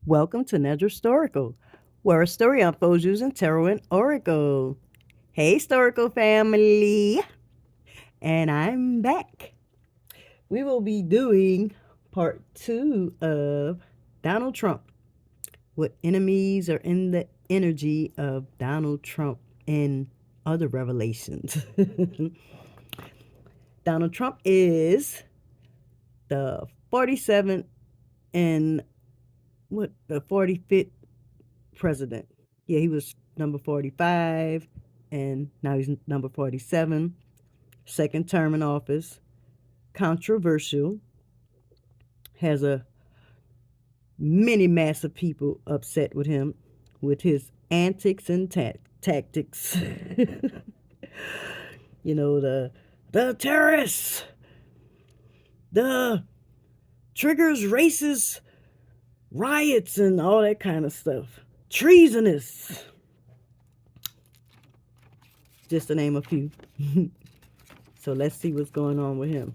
Welcome to Nedra Storical, where a story unfolds using tarot and oracle. Hey, Storical family, and I'm back. We will be doing part two of Donald Trump. What enemies are in the energy of Donald Trump and other revelations. Donald Trump is the 47th and the 45th president. Yeah, he was number 45 and now he's number 47. Second term in office. Controversial. Has a many mass of people upset with him with his antics and tactics. The terrorists, the triggers racist riots and all that kind of stuff. Treasonous. Just to name a few. So let's see what's going on with him.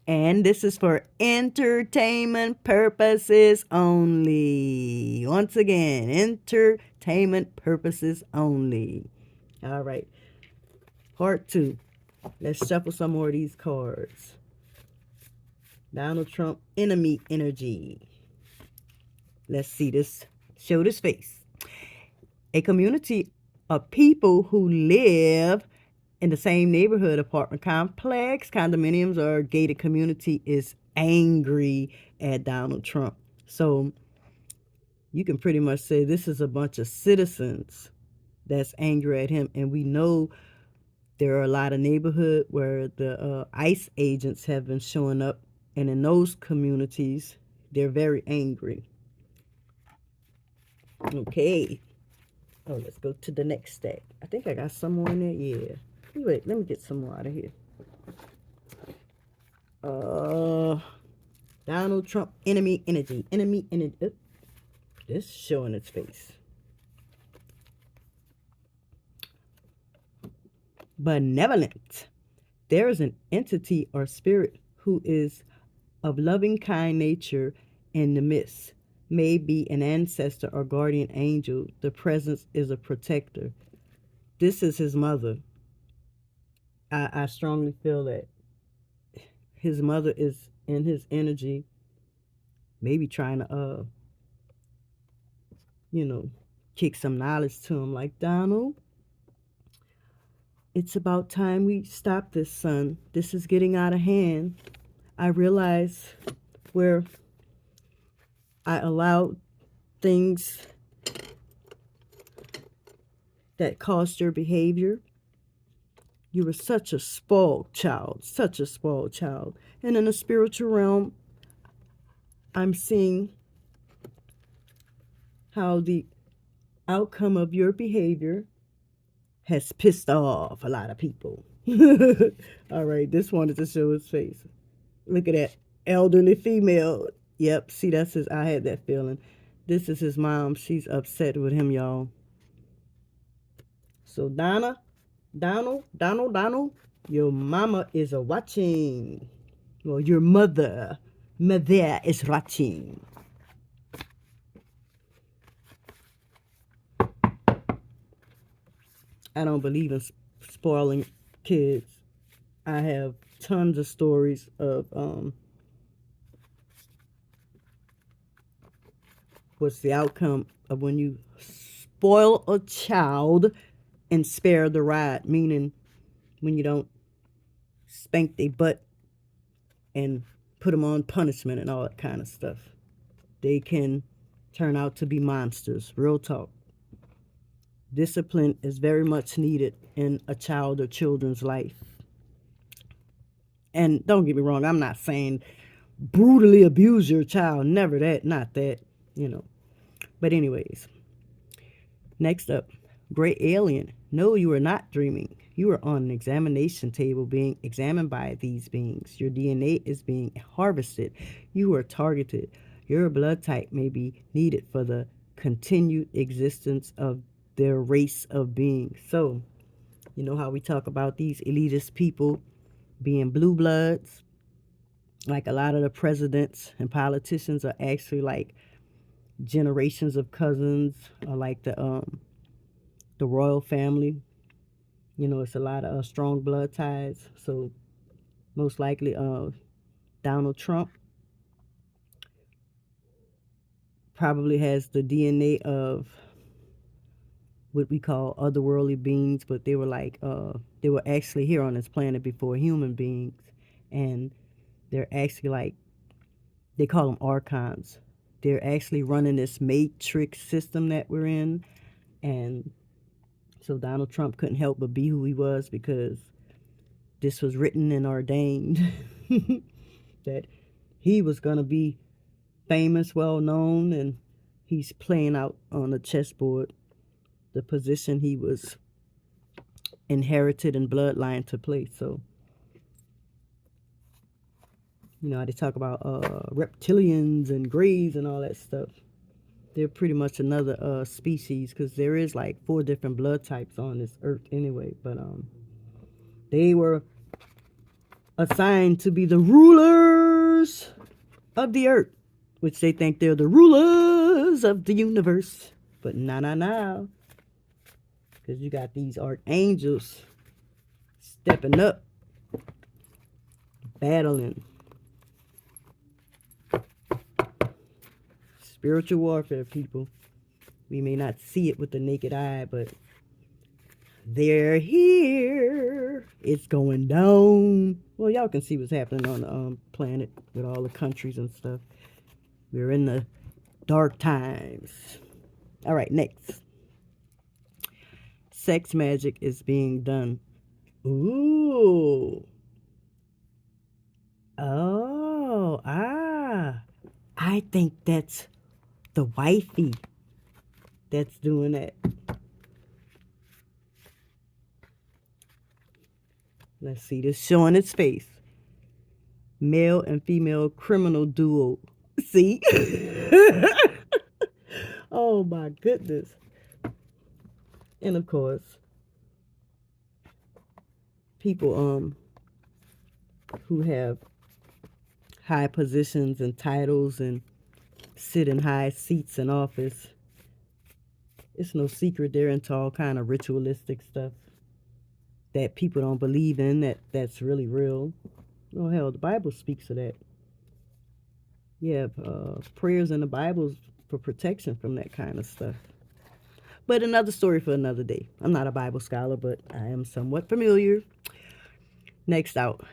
And this is for entertainment purposes only. Once again, entertainment purposes only. All right. Part two. Let's shuffle some more of these cards. Donald Trump enemy energy. Let's see this. Show this face. A community of people who live in the same neighborhood, apartment complex, condominiums, or gated community is angry at Donald Trump. So you can pretty much say this is a bunch of citizens that's angry at him. And we know there are a lot of neighborhoods where the ICE agents have been showing up. And in those communities, they're very angry. Okay. Oh, let's go to the next stack. I think I got some more in there. Yeah. Wait, let me get some more out of here. Donald Trump enemy energy. Enemy energy. This showing its face. Benevolent. There is an entity or spirit who is of loving, kind nature in the midst. May be an ancestor or guardian angel. The presence is a protector. This is his mother. I strongly feel that his mother is in his energy, maybe trying to, kick some knowledge to him like, Donald, it's about time we stop this, son. This is getting out of hand. I realize where I allowed things that caused your behavior. You were such a spoiled child, such a spoiled child. And in the spiritual realm, I'm seeing how the outcome of your behavior has pissed off a lot of people. All right, this wanted to show his face. Look at that elderly female. Yep, see, that's his. I had that feeling. This is his mom. She's upset with him, y'all. So Donald, your mama is watching. Well, your mother is watching. I don't believe in spoiling kids. I have tons of stories of what's the outcome of when you spoil a child and spare the rod, meaning when you don't spank their butt and put them on punishment and all that kind of stuff. They can turn out to be monsters. Real talk. Discipline is very much needed in a child or children's life. And don't get me wrong, I'm not saying brutally abuse your child. Never that, not that. But anyways, next up, Great Alien. No, you are not dreaming. You are on an examination table being examined by these beings. Your DNA is being harvested. You are targeted. Your blood type may be needed for the continued existence of their race of beings. So, you know how we talk about these elitist people being blue bloods? Like a lot of the presidents and politicians are actually like generations of cousins, or like the royal family. You know, it's a lot of strong blood ties. So most likely, Donald Trump probably has the DNA of what we call otherworldly beings, but they were they were actually here on this planet before human beings, and they're actually like, they call them archons. They're actually running this matrix system that we're in, and so Donald Trump couldn't help but be who he was because this was written and ordained that he was going to be famous, well known, and he's playing out on the chessboard the position he was inherited and bloodline to play. So, you know, they talk about reptilians and greys and all that stuff. They're pretty much another species, because there is like 4 different blood types on this earth anyway. But they were assigned to be the rulers of the earth, which they think they're the rulers of the universe. But nah, because you got these archangels stepping up, battling. Spiritual warfare, people. We may not see it with the naked eye, but they're here. It's going down. Well, y'all can see what's happening on the planet with all the countries and stuff. We're in the dark times. All right, next. Sex magic is being done. Ooh. Oh, I think that's the wifey that's doing that. Let's see, this showing its face. Male and female criminal duo. See? Oh my goodness. And of course, people who have high positions and titles and sit in high seats in office, it's no secret they're into all kind of ritualistic stuff that people don't believe in, that's really real. Oh hell, the Bible speaks of that. Yeah, prayers in the Bible for protection from that kind of stuff. But another story for another day. I'm not a Bible scholar, but I am somewhat familiar. Next out.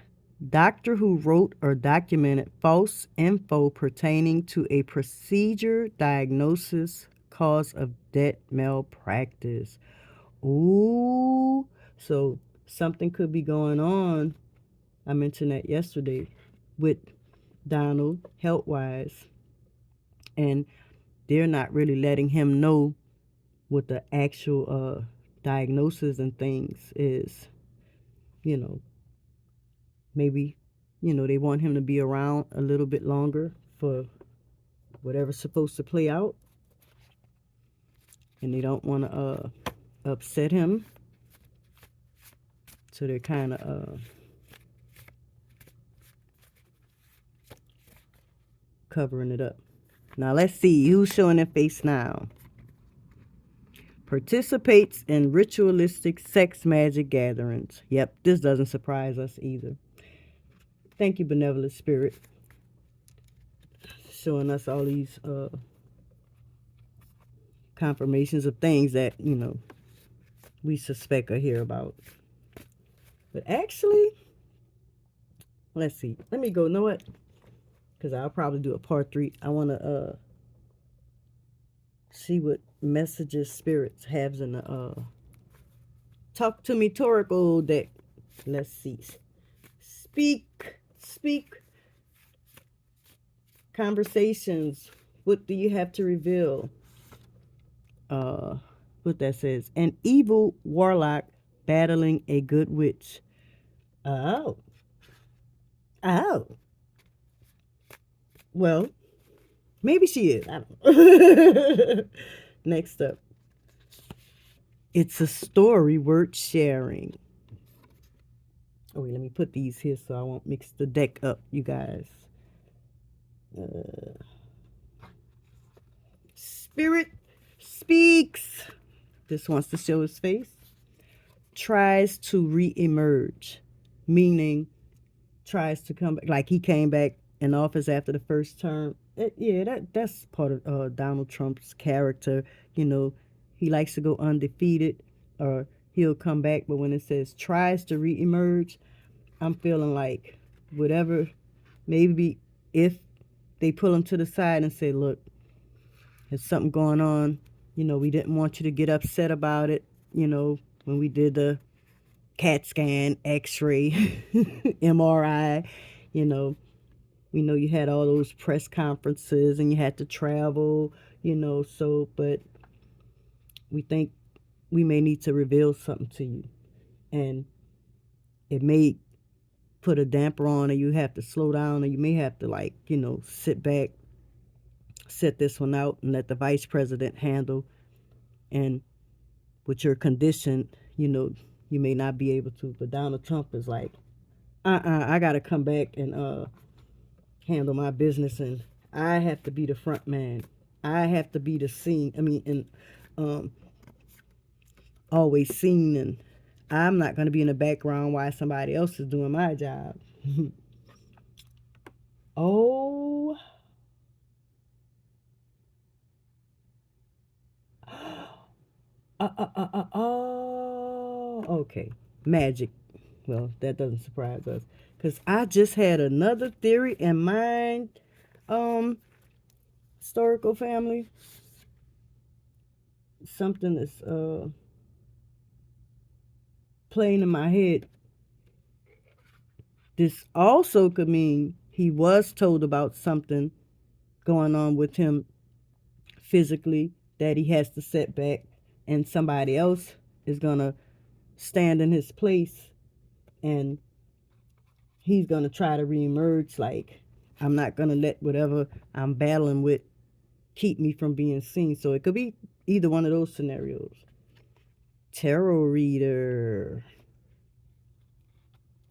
Doctor who wrote or documented false info pertaining to a procedure, diagnosis, cause of death, malpractice. Ooh, so something could be going on. I mentioned that yesterday with Donald, health-wise, and they're not really letting him know what the actual diagnosis and things is. You know, maybe, they want him to be around a little bit longer for whatever's supposed to play out, and they don't want to upset him, so they're kind of covering it up. Now let's see who's showing their face now. Participates in ritualistic sex magic gatherings. Yep, this doesn't surprise us either. Thank you, benevolent spirit, showing us all these confirmations of things that, we suspect or hear about. But actually, let's see. Let me go, you know what? Because I'll probably do a part 3. I want to see what messages spirits has in the Talk to Me Toracle deck. Let's see. Speak. Conversations. What do you have to reveal? What that says. An evil warlock battling a good witch. Oh. Well, maybe she is. I don't know. Next up. It's a story worth sharing. Oh, wait, let me put these here so I won't mix the deck up, you guys. Spirit speaks. This wants to show his face. Tries to re-emerge, meaning tries to come back. Like he came back in office after the first term. That's part of Donald Trump's character. You know, he likes to go undefeated, or he'll come back. But when it says tries to re-emerge, I'm feeling like whatever, maybe if they pull him to the side and say, look, there's something going on. You know, we didn't want you to get upset about it. You know, when we did the CAT scan, X-ray, MRI, you know, we know you had all those press conferences and you had to travel, you know, so, but we think we may need to reveal something to you. And it may put a damper on, or you have to slow down, or you may have to, like, you know, sit back, sit this one out and let the vice president handle. And with your condition, you know, you may not be able to. But Donald Trump is like, I got to come back and handle my business, and I have to be the front man. I have to be the scene. I mean, and always seen, and I'm not going to be in the background while somebody else is doing my job. Oh. Oh. Okay. Magic. Well, that doesn't surprise us, because I just had another theory in mind. Historical family. Something that's playing in my head. This also could mean he was told about something going on with him physically that he has to set back, and somebody else is gonna stand in his place, and he's gonna try to reemerge. Like, I'm not gonna let whatever I'm battling with keep me from being seen. So it could be either one of those scenarios. Tarot reader.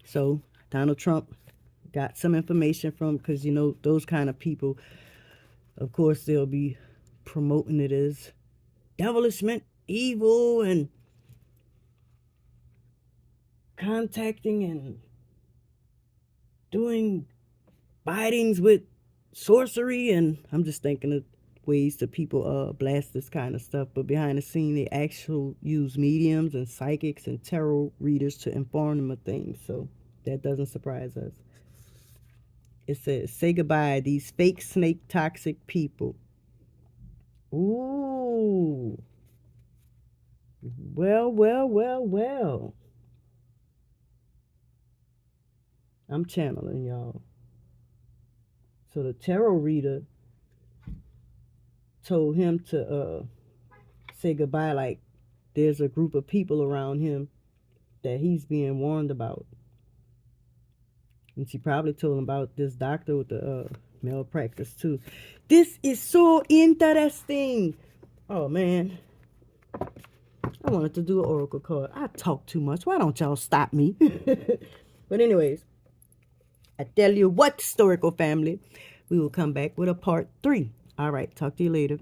So Donald Trump got some information from, because you know those kind of people, of course, they'll be promoting it as devilishment, evil, and contacting and doing bitings with sorcery. And I'm just thinking of ways that people blast this kind of stuff. But behind the scene, they actually use mediums and psychics and tarot readers to inform them of things. So that doesn't surprise us. It says, say goodbye, these fake snake toxic people. Ooh. Well. I'm channeling, y'all. So the tarot reader told him to say goodbye, like there's a group of people around him that he's being warned about. And she probably told him about this doctor with the malpractice too. This is so interesting. Oh man, I wanted to do an oracle card. I talk too much. Why don't y'all stop me? But anyways, I tell you what, historical family, we will come back with a part 3. All right, talk to you later.